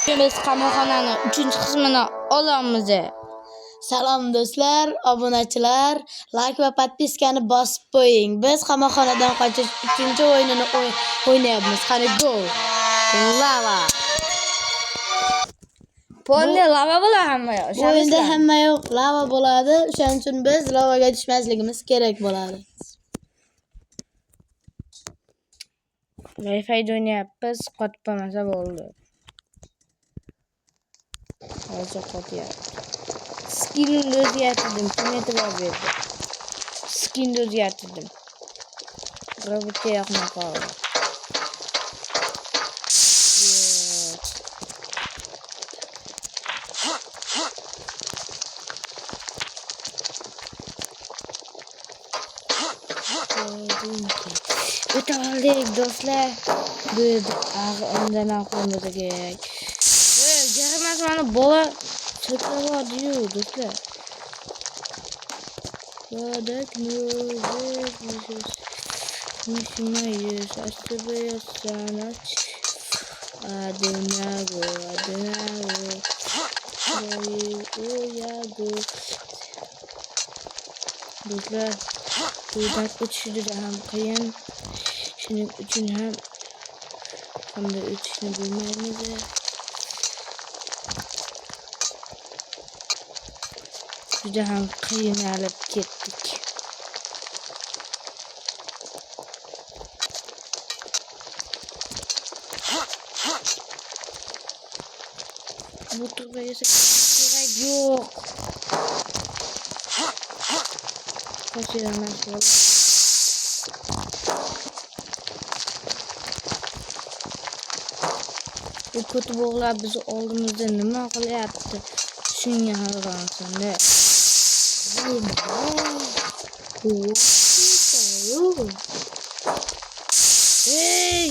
Biz qamoqxonani 3-qismini olamiz. Salom do'stlar, obunachilar, like va podpiskani bosib qo'ying. Biz qamoqxonadan qochish 3-o'yinini o'ynayapmiz. Qani go. Lava. Polda lava bo'lar hamma yo'q. Bu o'yinda hamma yo'q lava bo'ladi. Shuning uchun biz lavaga tushmasligimiz kerak bo'ladi. Wi-Fi o'ynayapmiz, qotib qolmasa bo'ldi. Hozir qotyapti. Skinni o'zgartirdim, kilometrlar berdi. Skinni o'zgartirdim. Robotga yoqmay qoldi. O'ta oldik do'stlar. Undan aqlimiz kerak. Garamas mana bola cheklab do'stlar. Yodak Mishmayız astırıyor sanat. Adına go. Oyago. Do'stlar, buradan uçuşu da ham qiyin. Shuning uchun ham qanday o'tishni bilmaymiz. Juda ham qiynalib ketdik. Bu turda esa kerak yo'q. Qochiraman bola. Bu kötü bo'g'lar bizni oldimizda nima qilyapti? Shunga hayronsan-da. Hey!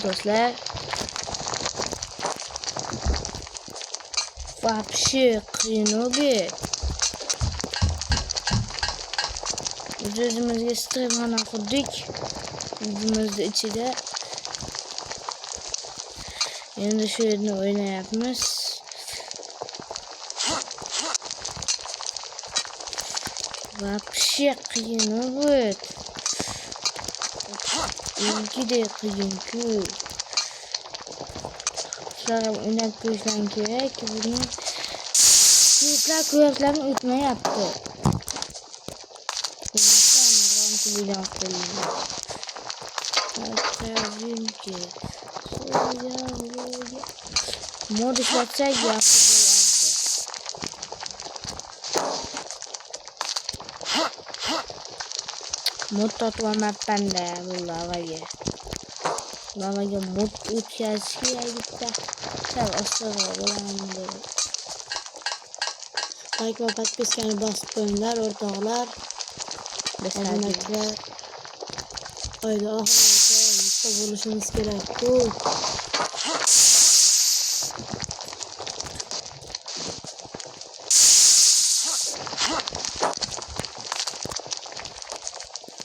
Do'stlar, вообще qiyin o'gi. O'zimizga stremana qurdik. O'zimizning ichida. Endi shu yerni o'ynayapmiz. Вообще qiyin o'gi. O'zgidek qiyin-ku. Sizlar o'ynab ko'rishdan kerak. Buni ko'zlarni o'tmayapti. Mod ishlatsak yaxshi bo'lardi. Mod topolmayapman-da bu lavaga. Lavaga mod o'tkazish kerak. Sal osonroq bo'lardi. Like va podpiskani bosib qo'yinglar o'rtoqlar. Obunachilar. Oyda oxirigacha bitta bo'lishimiz kerak-ku.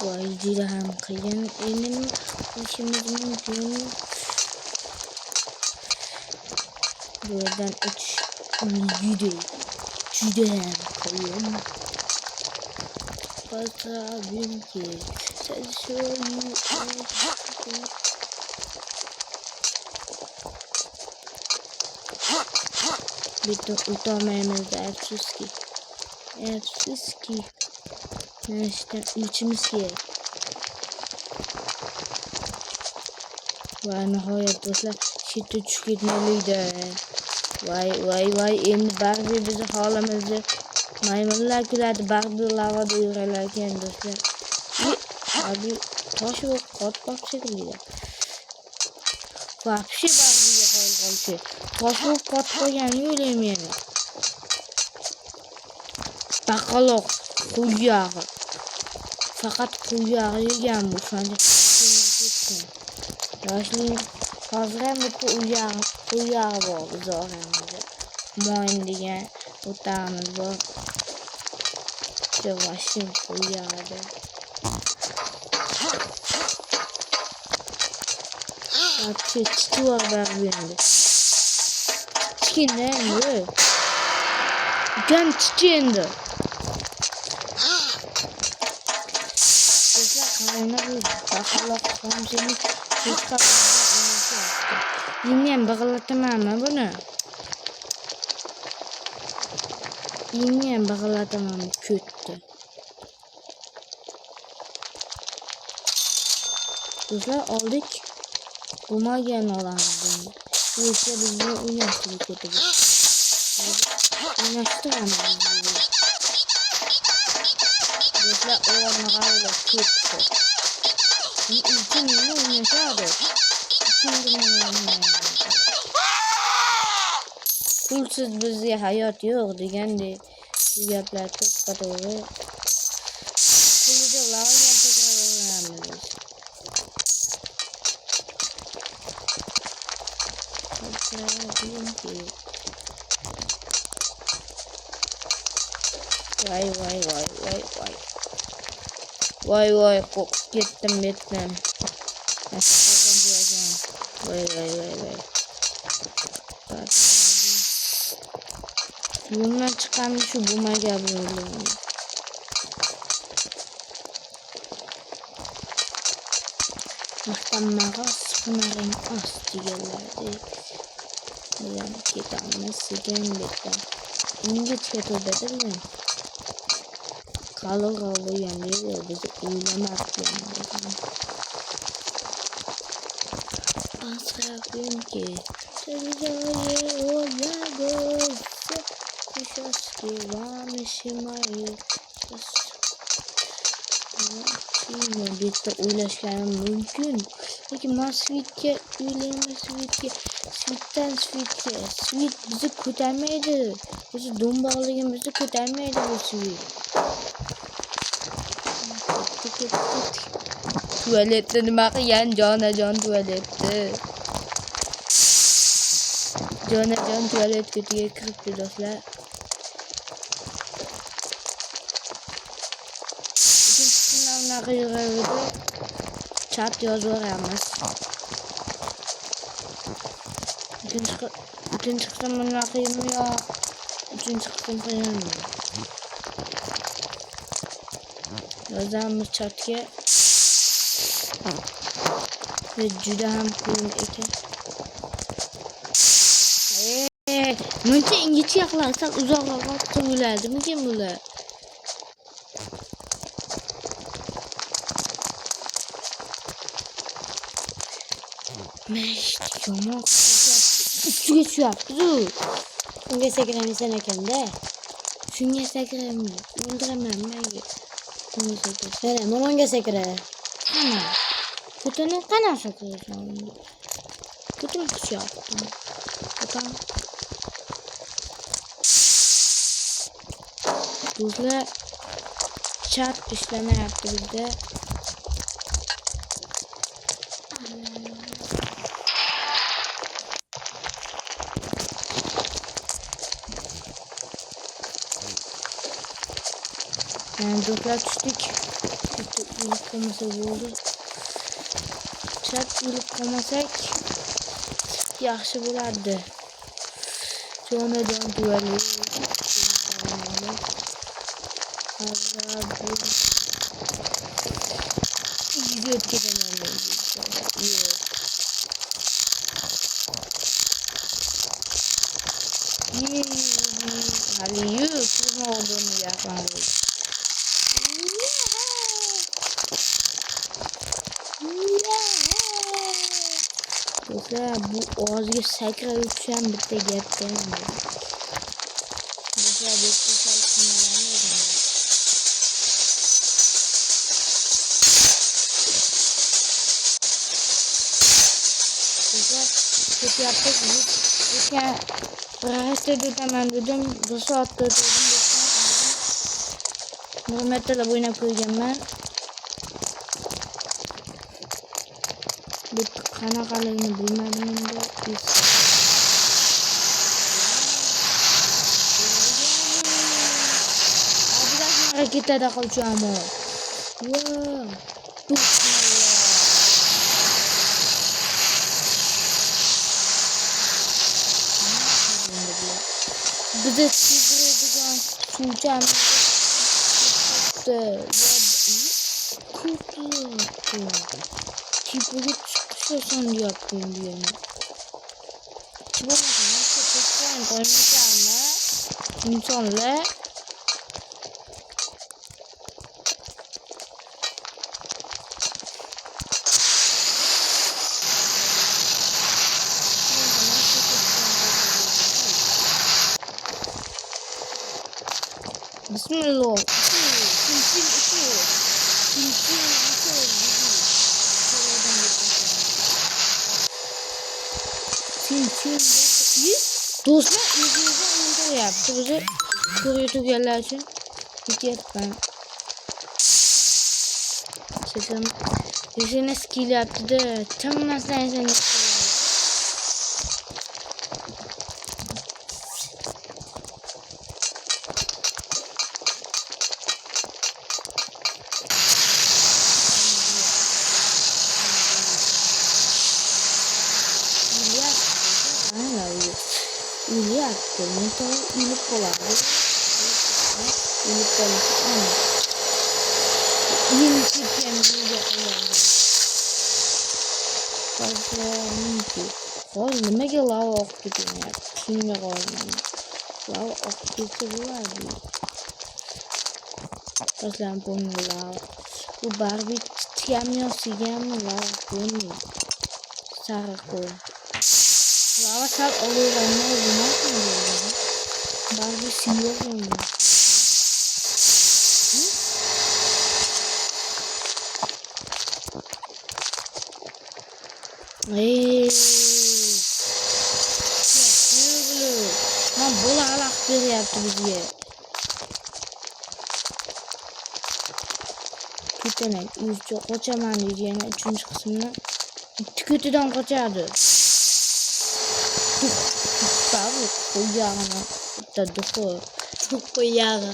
Voy, juda ham qiyin. Endi ishimiz mumkin. Bu yerdan o'tish juda ham qiyin. Поздравинки, bitta o'tolmaymiz, afsuski. Nashta uchimiz kerak. Va nihoyat do'stlar, shitda tushib ketmaylikda. Voy, endi baribir bizni holimizni maymunlar kuladi, baribir lavada yuralar ekan do'stlar. Abi tosh yo'q, qotib shekilli. Вообще baribirga qolgan. Tosh yo'q, qotib qolganini o'ylayman. Baqaloq quyog'i. Faqat quyog'i yegan bu shuncha. Yoshlik hozir ham bitta uyog'i bor biz oramizda. Mo'yn degan o'tamiz bor. işte başım koyardı. Artık çiçi var ben benim. Çiçi ne mi? Gel çiçi indi. Gözler kamerına bir bakalım komşunun hiç kapatması yaptı. Yemeğen bakalatamam mı bunu? Yemeğen bakalatamam kötü. Gözler aldık. Buma gelen olan bunu. Bu işte bizimle oynaştı bir kötü bu. Oynaştı ama gözler o anlarla kötü. İlkin yine oynaşardı. Pulsuz bizde hayat yok degendi. Bu gaplar çok doğru. Pulda lağım tekrar öğrenmeliyiz. Vay kok gittim bittim. Vay. Bundan çıkan şu buma geliyor. Mahkamağa sıkınarım astı gelirdi. Yani kitabını sigen bitti. İngiliz ketubedir mi? Kalı yani bizi uylamak yani. Asrafım ki Sevdayı oya gözse Kuşaski vanışımayı Şimdi birlikte uğraşlarım mümkün. Peki Masvit'e üyleme Svit'ten Svit bizi kurtarmaydı. Bizi dombalıyım bizi kurtarmaydı bu Svit. Tuvalette demek yani can tuvalette. Can tuvalet kötüye kırıktı dostlar. İkinci sınavına kıyırıyordu. Çat yazıyor yalnız. İkinci sınavına kıyırmıyor. Üçüncü sınavına kıyırmıyor. Yazarımız çatıya. Ve cüda hem kuyum eken. Münce İngilizce yaklarsan uzaklardan tümülerdi mi ki böyle? Meşt yomak üstüge şu yaptı. Şunga sekremi sen ekende. Şunga sekremi öldüremem ben. Şunga sekremi. Nere mamanga sekre. Kana. Kutunun kana sakıyorsun. Kutun kuş yaptım. Kutan. Buzla çat işleme yaptı bizde. Yani dörtler düştük. İlk koması oldu. Çat ilk komasak yaxşı bulardı. Sonra duvarı. Göt gidemem. Hali yürü. Kim olduğunu yapmalıyız. Mesela bu ağzı sakra uçan bitti gerçekten. Mesela bu kısal kumalarını ödemiyor. Mesela kötü yaptık biz. Mesela rahatsız edildim ben dedim. Bu saatte dedim. Muhammed'de de boyuna koyacağım ben. Bu kana kalayını bilmedim de biz. hareketlerde qochamiz. Wow. Bize çizdirdiğin suvcamız Çipo'yu çıkışıyorsan yaptım diyorum. Çipo'yu çıkışıyorsan koymayacağım. İnsanla Bismillah. Dostlar yüzümüzde oyunda yaptı. Bizi buraya tutuyorlar için. Gidiyorduk ben. Sesim. Yüzüne skill yaptı da. Tam nasıl sen ini yaptı. Mental iyilik kolaydı. İyilik kolaydı. Ama yeni sisteminde kullandım. Fazla mümkün. Oğlum nimaga lava oqib ketayapti? Tushunmay qoldim. Lava oqib ketsa bo'ladi. Tashlab bo'lmaydi lava. Bu baribir tiyamyosiganmi lava bo'lmaydi. Sariq qo'y. Lava sal oluvranma o'zimdan baribir siyog'im. Man bola alaq beryapti bizga. Ketaman, uycha qochaman degan 3-qismni ikki ko'tidan qochadi. Babu qo'yag'ini bitta duxu qo'yag'i.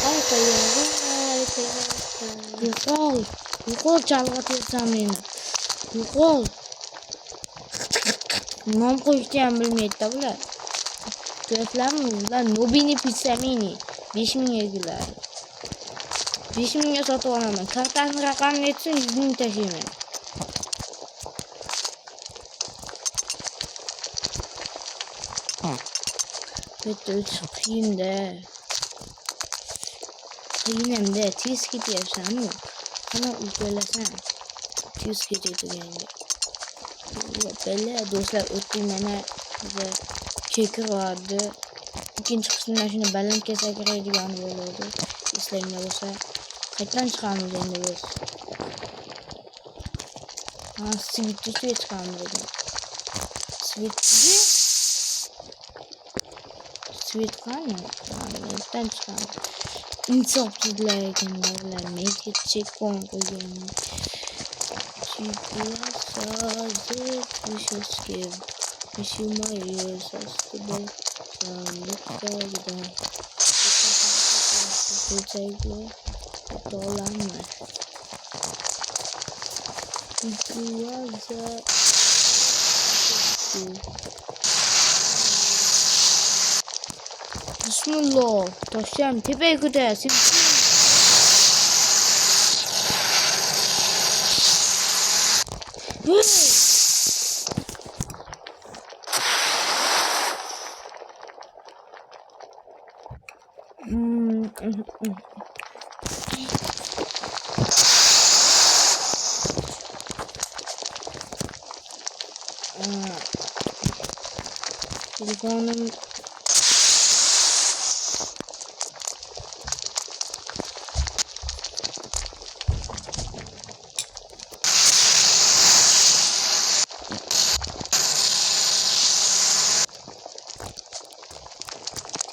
Ay qo'yag'i. Yo'qol chalg'atyapsan meni. Yo'qol. Nom qo'yishni ham bilmaydi bular. Ko'rasizlarmi? Ular Nobini Pizzamini 5000 ga 5000 ga sotib olaman. Kartani raqamini aytsin 100 ming tashlayman. Bitta qiyinda. Qiyinimda tez ketyapsan-ku. Qana uykalasan. Tez ketayotganga. Bella do'stlar o'tdik mana biza chekir vardı. İkinci qismdan shuni balandga sakraydigan bo'ladi. Eslanglar bo'lsa, qayerdan chiqamiz endi biz? Ha, switchga chiqamiz endi. Switch qani? Qayerdan chiqamiz? Insofsizlar ekanlar ular. Menga checkpoint qo'ygan. Wish you my ears as the day sun looks down. Take me, that's all I'm at. If you was Bismillah, taşıyam tepeye gidersin. Telefonum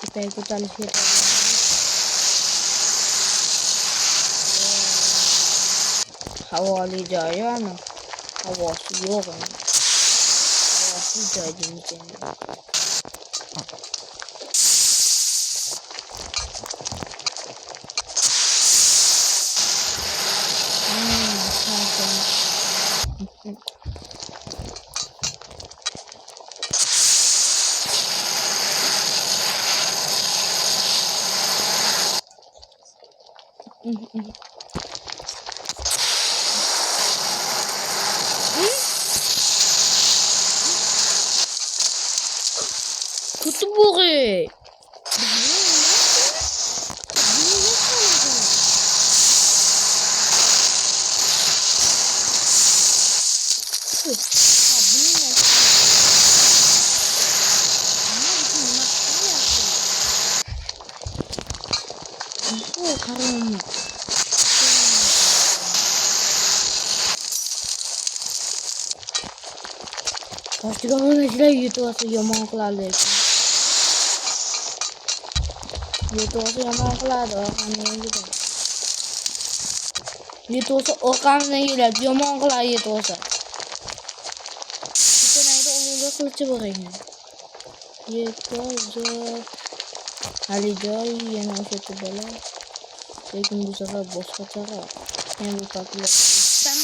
tepeye gidersin. Havalı cayı ama havası yok ama. Havası cayı demeyeceğim. Kutu boğu. Oh, haram. Pastiga onachilar yutib olsa yomon qiladi lekin. Yutib olsa yomon qiladi, orqamdan yuradi. Yutib olsa orqamdan yuradi, yomon qiladi yutib olsa. Bitanayda ulug'lar qilichi bor ekan. Yutib olsa Alijoy yana o'sha bola. Lekin bu safar boshqa chora. Men bu papillar istam.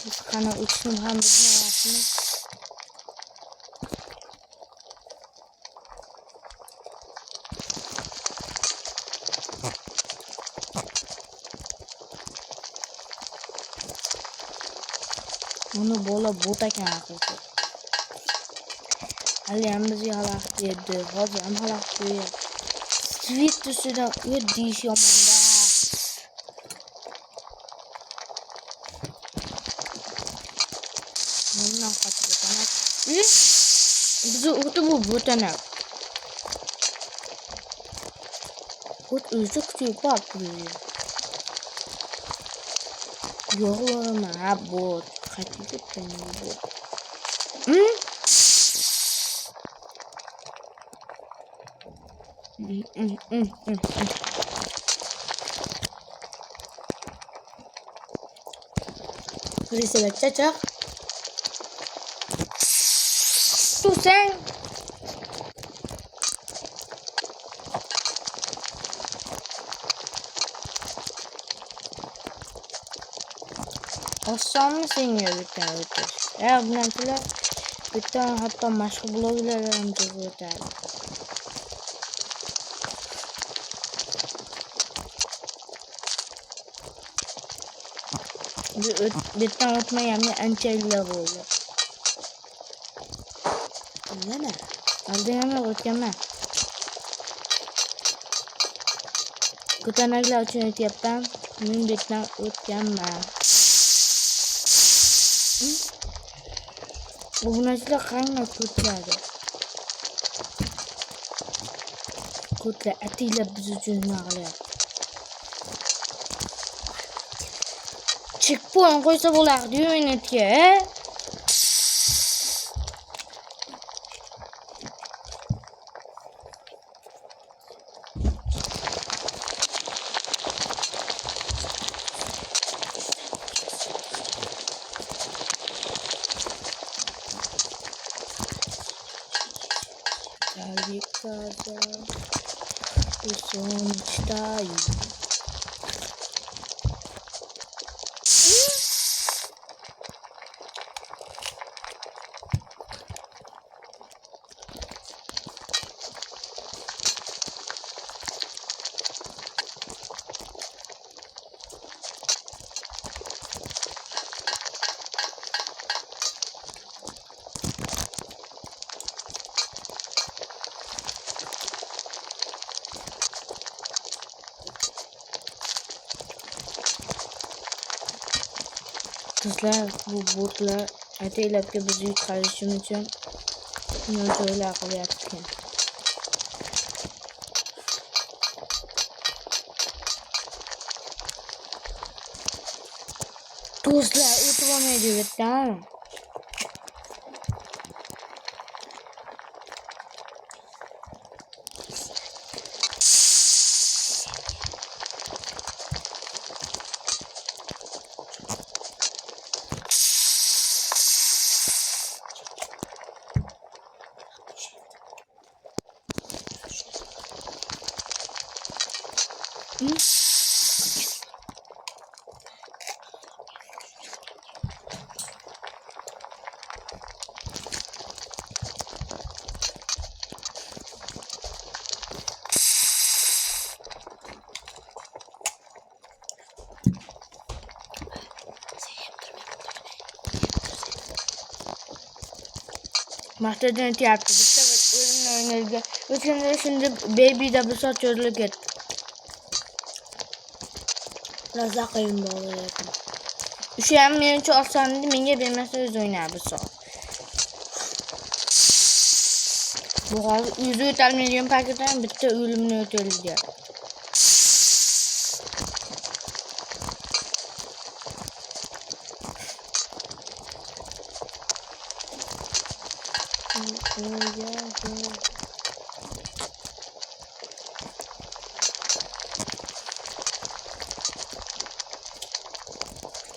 Biz qana uçsun ham bilmayapmiz. Onu bola bot ekan haqiqat. Hali ham bizga xalaqit berdi. Hozir ham xalaqit beryapti. Svet ustidan o't deyish yomonda. Bundan kaçıyor sana. Bizi orada bu botanak. Ot özü küçük bak buraya. Yorulma ha bot. Kaçıyor seni bot. Reset çocuk. Dur sen. Aslan mı seniyor bir tane ötür? Ya bunlarkiler bir tane hatta maşkı bulabilirler amca bu ötür. Bir tane ötmeyem de ençeliler oldu. Ne? Aldı yana ötmem. Kutanaklar için öt yaptım. Benim bir tane ötmem. Obunachilar qanday ko'tladi? Ko'tlar atinglar biz uchun nima qilyapti? Checkpoint qo'ysa bo'lardi-yu o'yinga. Casa o som está aí. Kızlar bu botlar ataylabga bizni yutqazishim uchun nojo'ylar qilyapti. Do'stlar o'tib olmaydi yerdan. Mahtadan öteyapti. Bitta o'yinni o'ynaydi. O'shanda shunda babyda bir soat cho'zilib ketdi. Rosa qiyin bo'ldi lekin. O'sha ham menimcha oson edi. Menga bermasa o'zi o'ynaydi bir soat. Bu hozir o'zi o'talmaydigan paketdan bitta o'limni o'tolgan.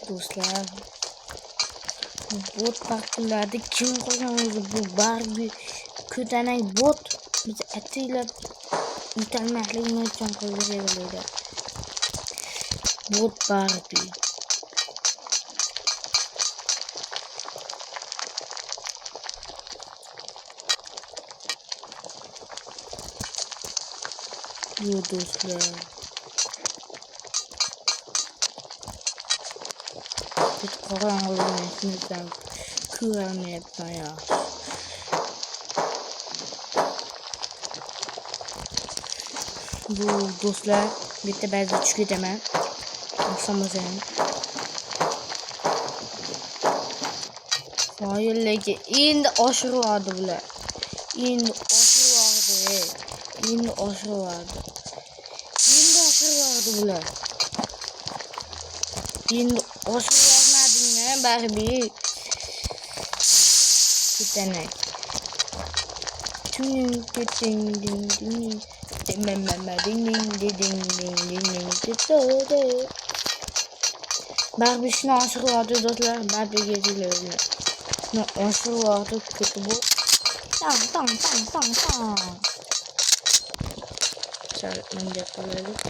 Do'stlar, bot paketlarda kim qo'ygan o'zi bu Barbie ko'tanak bot biz atilab yutalmasligini uchun qo'yiladi. Bot Barbie. Bu do'stlar. Biz qorong'ulikni sinfdan ko'rmayapman ya. Bu do'stlar, bitta ba'zi tushib ketaman. O'xshamasam. Qoyillarga endi oshiryapti bular. Endi oshiryapti bular. Endi oshiryapmadingmi Barbie? Ko'tanak. Barbie shuni oshiryapti do'stlar. Barbie'ga tegadi. Shuni oshiryapti kötü bu. Tang. Menga qo'yaylik.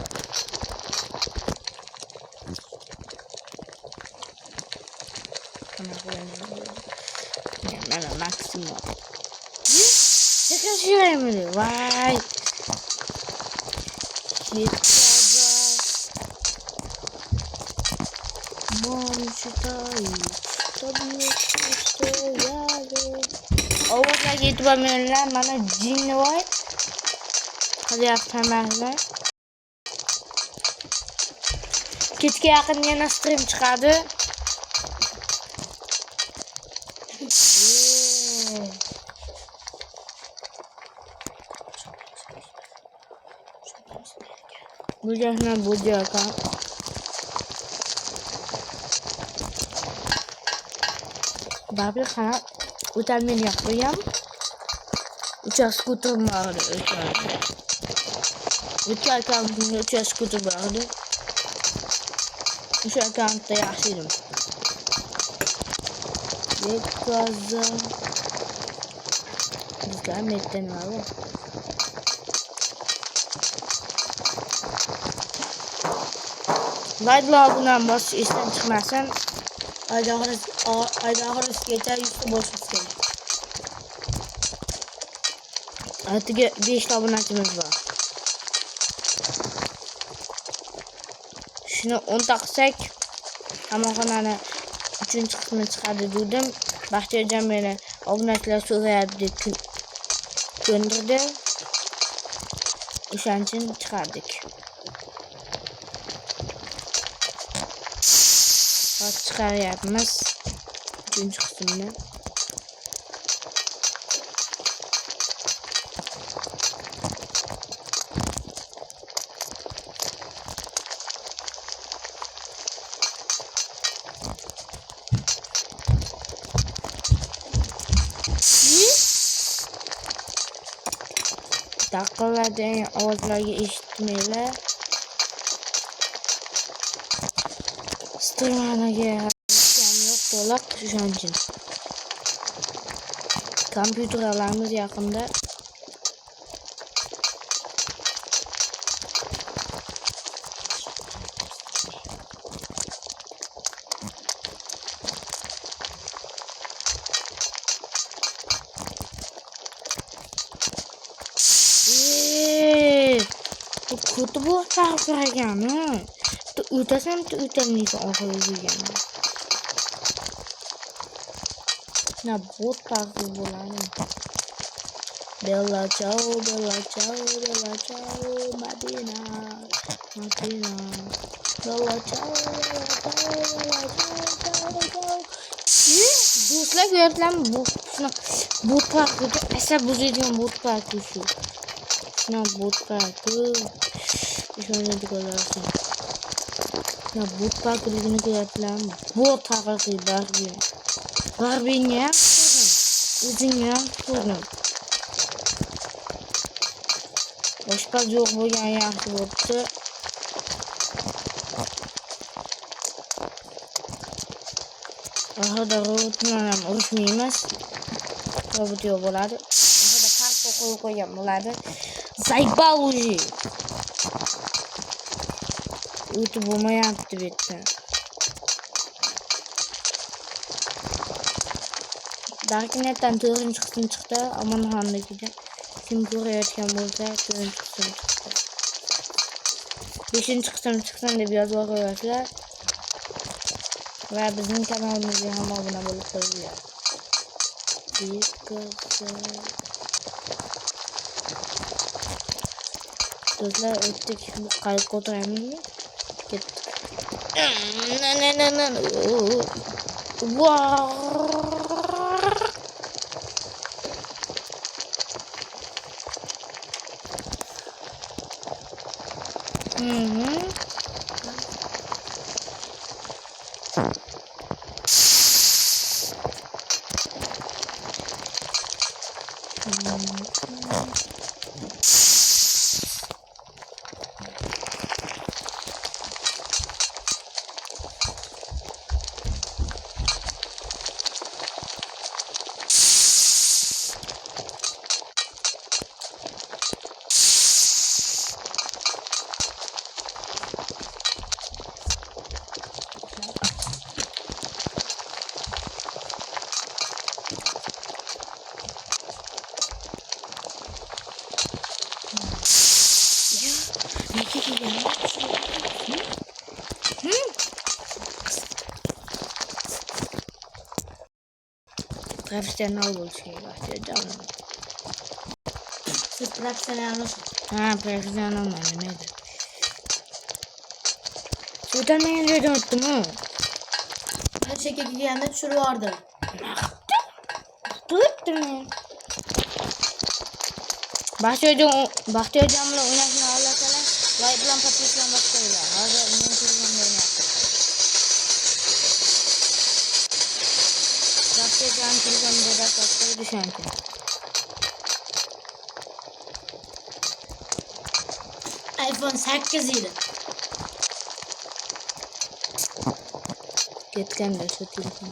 Mana maksimum. Tekrar vay. Ovozlarga e'tibor beringlar. Mana jinni voy. Qilyapman. Kechga yaqin yana stream chiqadi. Bu kan. Barbie qana o'talmayapti ham. Ucha skuter bor edi. Ucha akkauntda ucha skuter bor edi. Ucha akkauntda yaxshi edim. Yetkazdim. Bizga metdan var. Like log'dan bosish esdan chiqmasin. Ayda oxirgacha yuzta bosib keling. Atiga 5 obunachimiz bor. Shuni 10 taqsak, qamoqxonani 3-qismi chiqadi dedim. Baxtiyorjon meni obunachilar so'rayapti deb ko'ndirdi. O'shanchini chiqardik. Hozir chiqaryapmiz 3-qismni. Taqiladigan ovozlarga eshitmanglar. Streamanaga ham yo'q to'liq o'shanchin. Kompyuter olamiz yaqinda. kötü bu farkı ötesem ötemliyse ahırlayacağım. Ne bot farkı bulalım. Bella ciao, Madina. Bella ciao. Do'stlar ko'ryapsizlarmi? Bu bot farkı. Asab buzadigan bot farkı shu. Shuna bot farkı. Ishonadi qo'yarsan. Ya bot farkıligini ko'ryapsizlarmi? Bot haqiqiy Barbie. Barbie'ni ham ko'rdim. O'zingni ham ko'rdim. Boshqa yo'q bo'lgan yaxshi bo'pti. Ahada robot bilan ham urushmaymiz. Robot yo'q bo'ladi. Ahada farq qo'yib qo'ygan bo'ladi. Zaybauji. O'tib bo'lmayapti bu yerda. Darknet'dan 4-chi qism chiqdi. Omonxondagida. Kim ko'rayotgan bo'lsa 4-chi qism chiqdi. 5-chi qism chiqsin deb yozib qo'yasizlar. Va bizning kanalimizga ham obuna bo'lib qo'yinglar. Do'stlar, o'tdik. Qaytib o'tiraymi? Ketdik. Profesyonel bo'lishga boshladim. Siz profesyonelmi? Ha, profesyonelman nima edi? O'tamagan joydan o'tdim-ku. Ben şeker giyende şuru vardı. O'tdim men. Baxtiyor jam bilan o'ynashni xohlasalar, like bilan podpiskadan boshlaylar. Hozir men telefonda o'ynayapman. Baxtiyor jam telefonda dastlab qo'ydi. iPhone 8 idi. Ketganda shu telefon.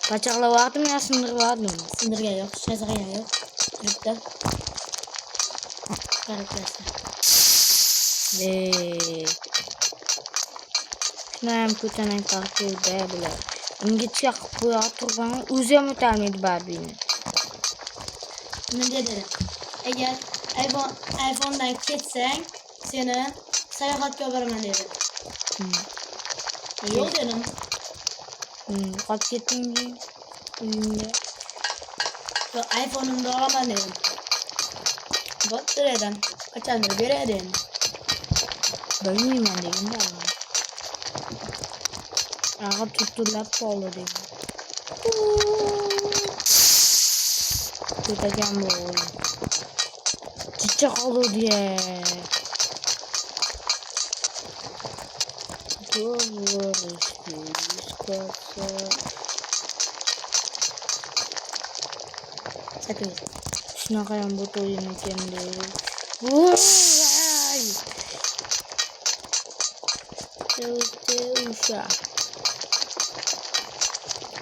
Qachaqlavardim yo sindirvardim? Sindirgan yo'q, shazag'an yo'q. Turibdi. Qarab ko'rsa. Shuni ham ko'tanak taqdirda bular. Ingichka qilib qo'ya turgan o'zi ham o'tolmaydi Barbie'ni. Nima dedi? Agar iPhone'dan ketsang, seni sayohatga beraman dedi. Yo'q dedim. Qolib ketdingmi uyingda? Yo'q, iPhone'imni olaman dedim. Bo'pti dedim. Qachondir beradi endi. Bilmayman deganda. Ag'a tutulab qoldi dedim. Ko'tagan bu. Chicha qoldi ya. Sakız. Shunaqa ham bot o'yin ekanda. Voy! O'sha.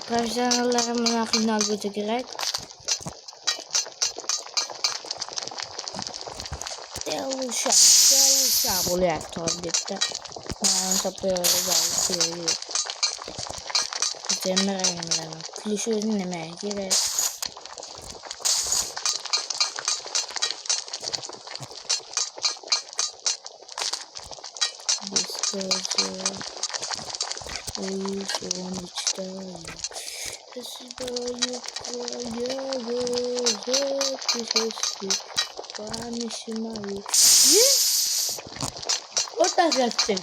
Professionallarim mana qiynal bo'lsa kerak. O'sha bo'lyapti hozirda. Mana toplayveradi. Demirayman. Kulish o'zi nima kerak? Uyusun içteyim. Orta geçtim.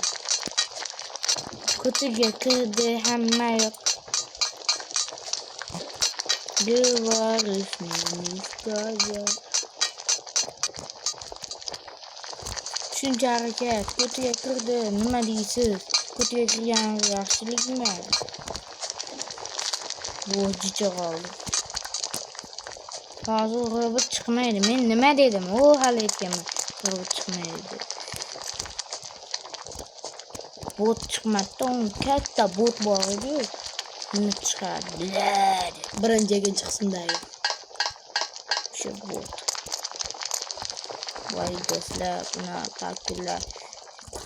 Kutuga kirdi hamma yo'q. Shuncha harakat, kutuga kirdi, nima deysiz? Kutuga kirgan yaxshilikmi? Bu jicha qoldi. Hozir robot chiqmaydi. Men nima dedim? O hali aytganman. Robot chiqmaydi. Bot chiqmadi, katta bot bor edi. Uni chiqardi. Birinchiga chiqsin-dagi. Shu bot. Voy do'stlar, buni paklar.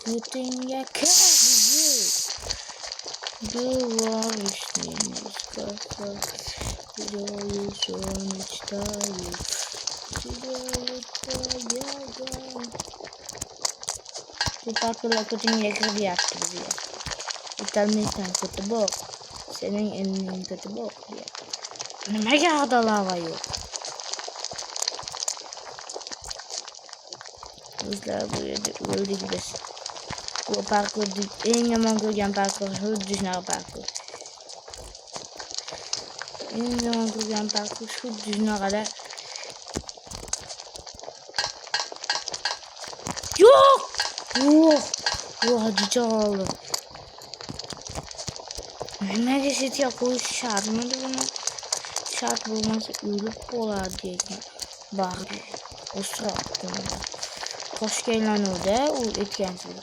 Kutingga kirdi. Говоришь, сказка, делаю мечтаю, bu parkurlar kutingga kiryapti diye. O'tolmaysan kötü bok. Sening eling kötü bok diye. Nimaga haqda lava yo'q? Bizlar bu yerda o'ldik biz. Bu parkur eng yomon ko'rgan parkur xuddi shunaqa parkur. Eng yomon ko'rgan parkur xuddi shunaqada. Yo'q! Yo'q! Yo'q, jicha oldi. Nimaga setga qo'yish shartmidi buni? Shart bo'lmasa o'lib qolardi ekan. Bari o'sroqdi. Toshga aylanuvda u etgansiz.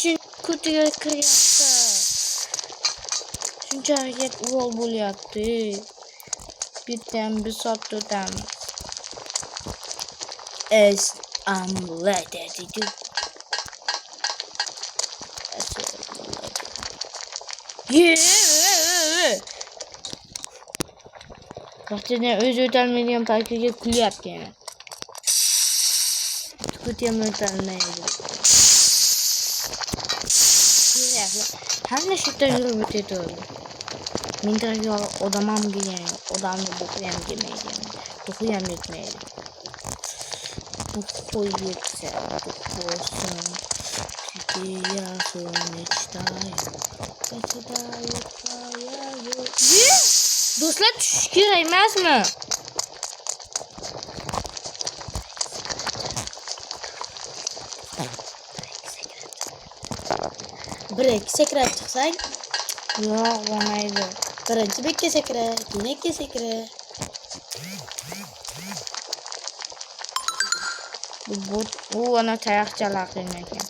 Shu kutiga kiryapti. Shuncha harakat uvol bo'lyapti. Bittadan bir soat o'tamiz. I'm ready to do. Yeah! Vaqtidan o'zi o'tolmaydigan parkurga kulyapti yana. Kutyam o'tolmaydi. Hamma shu yerda yurib o'tadi. Menga odam ham degan, odamni bo'qi ham demaydi. Bo'qi ham yetmaydi. Bu qo'yibsa, bo'lsin. Do'stlar tushish kerak emasmi? Bir ikki sakrab chiqsak, Yo'q, bo'lmaydi. birinchi bekka sakra, keyin ikki sakra. Bu ana tayoqchalar qilmagan.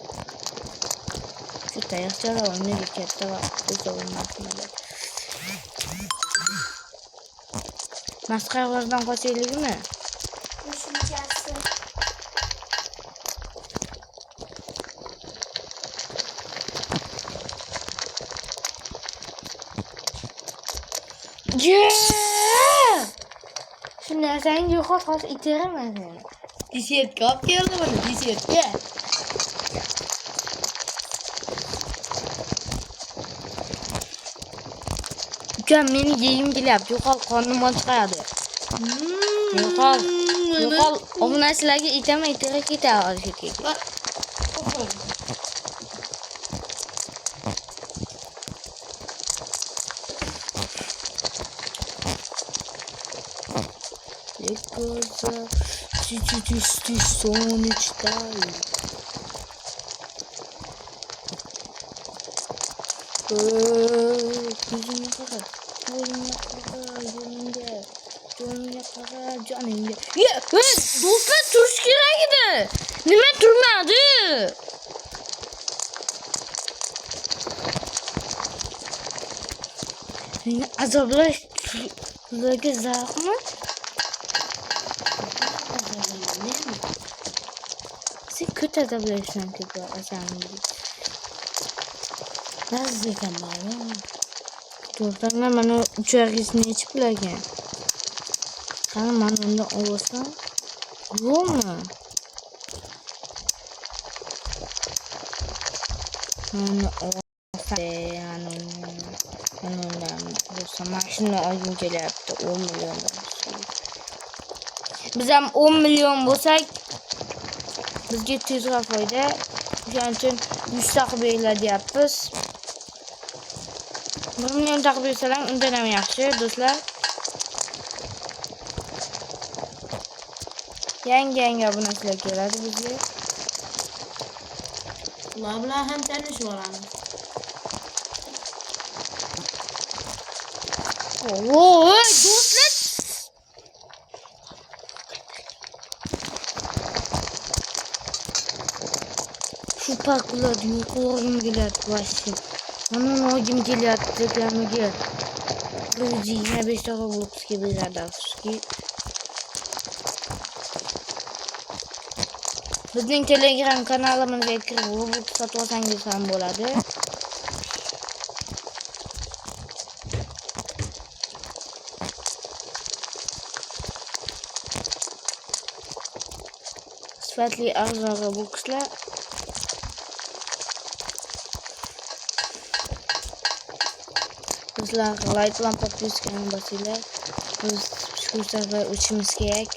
Shu tayoqchalar o'ynaga katta va o'ta bo'lmasmadi. Masxaralardan qochaylikmi? Shunchasi. Shu narsani yo'qot hozir iteraman seni. Desertga olib keldi buni, desertga. Ukam meni yeyim kelyapti. Yo'qol qornim ochqadi. Yo'qol. Yo'qol. Obunachilarga itaman, itera ketadi shekilga. Because this son içtayım. Yüzüne kadar, boynuna kadar, yönüne kadar, canınca. Ya, dostlar Türkiye'ye gidiyor. Nime durmadı? Beni azaplaştırdı zahmet. Sen kötü azaplaştırsan kötü azaplaştırsan. Nasıl ekanlar ya? To'xtanglar, mana uchargisini yechib bilagan. Qani mana undan olsam, yo'qmi? Şunu olsa yani onunla olsa maşını ayın gelyapti 10 milyon biz ham 10 milyon bo'lsak bizga tezroq foyda. Shuning uchun 100 taqib beringlar deyapmiz. 1 million taqib bersalar undan ham yaxshi do'stlar. Yangi obunachilar keladi bizga. Ular bilan ham tanishib olamiz. Voy do'stlar. Şu parklar yukarım geliyordu başı. Onun hocam geliyordu reklamiga. Ruzi yine 5 dakika Roblox gibi radavski. Bizning Telegram kanalimizga kirib Roblox sotib olsangiz ham bo'ladi. Sifatli arzon Robloxlar Bizlar like bilan podpiskani bosinglar. Biz shu safar uchimiz kerak.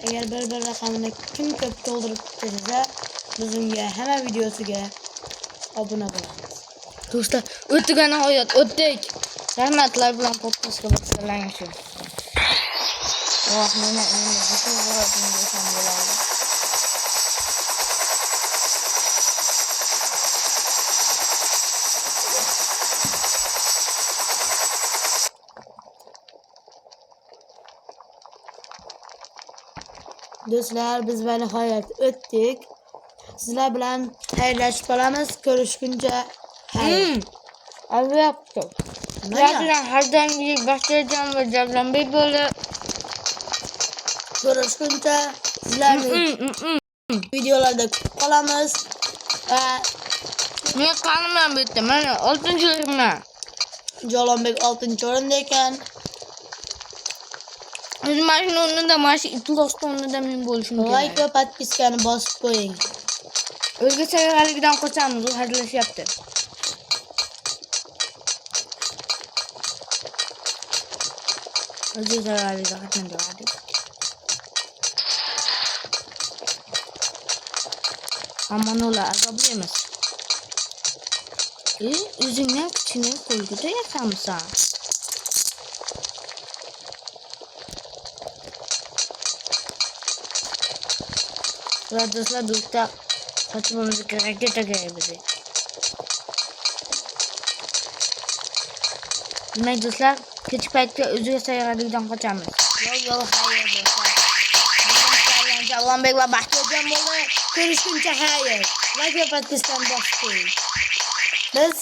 Agar bir raqamini kim ko'p to'ldirib ketsa, biz unga hamma videosiga obuna bo'lamiz. Do'stlar, o'tgani hayot, o'tdik. Rahmatlar bilan podpiska bosinglar shu. Voh, meni butun vaqtingizni desam bo'ladi. Do'stlar, biz va nihoyat o'tdik. Sizlar bilan xayrlashib qolamiz. Ko'rishguncha xayr. Albatta. Sizlar har doimgidek Baxtiyorjon va Javlonbek bo'lib Ko'rishguncha sizlarni videolarda kutib qolamiz. Va men qanimdan bitta mana 6-o'rinman. Javlonbek 6-o'rinda ekan. O'zim mashina o'rnida, mashina iflosda o'rnida men bo'lishim kerak. Like va podpiskani bosib qo'ying. O'zga sayyoraligidan qochamiz, u hazillashyapti. O'zga sayyoraligidan qatnaydi. Aman ular azobli emas. O'zingdan kuchini qo'lga tayasanmisan? Do'stlar, do'stlar, qochmamiz kerak, kerak bizni. Demak do'stlar, kech paytga o'zga sayyoraligidan qochamiz. Yo'q, xayr do'stlar. Bugun Javlonbek va Baxtiyorjon bo'ldi. Ko'rishguncha xayr. Like va podpiskani bosib qo'ying. Biz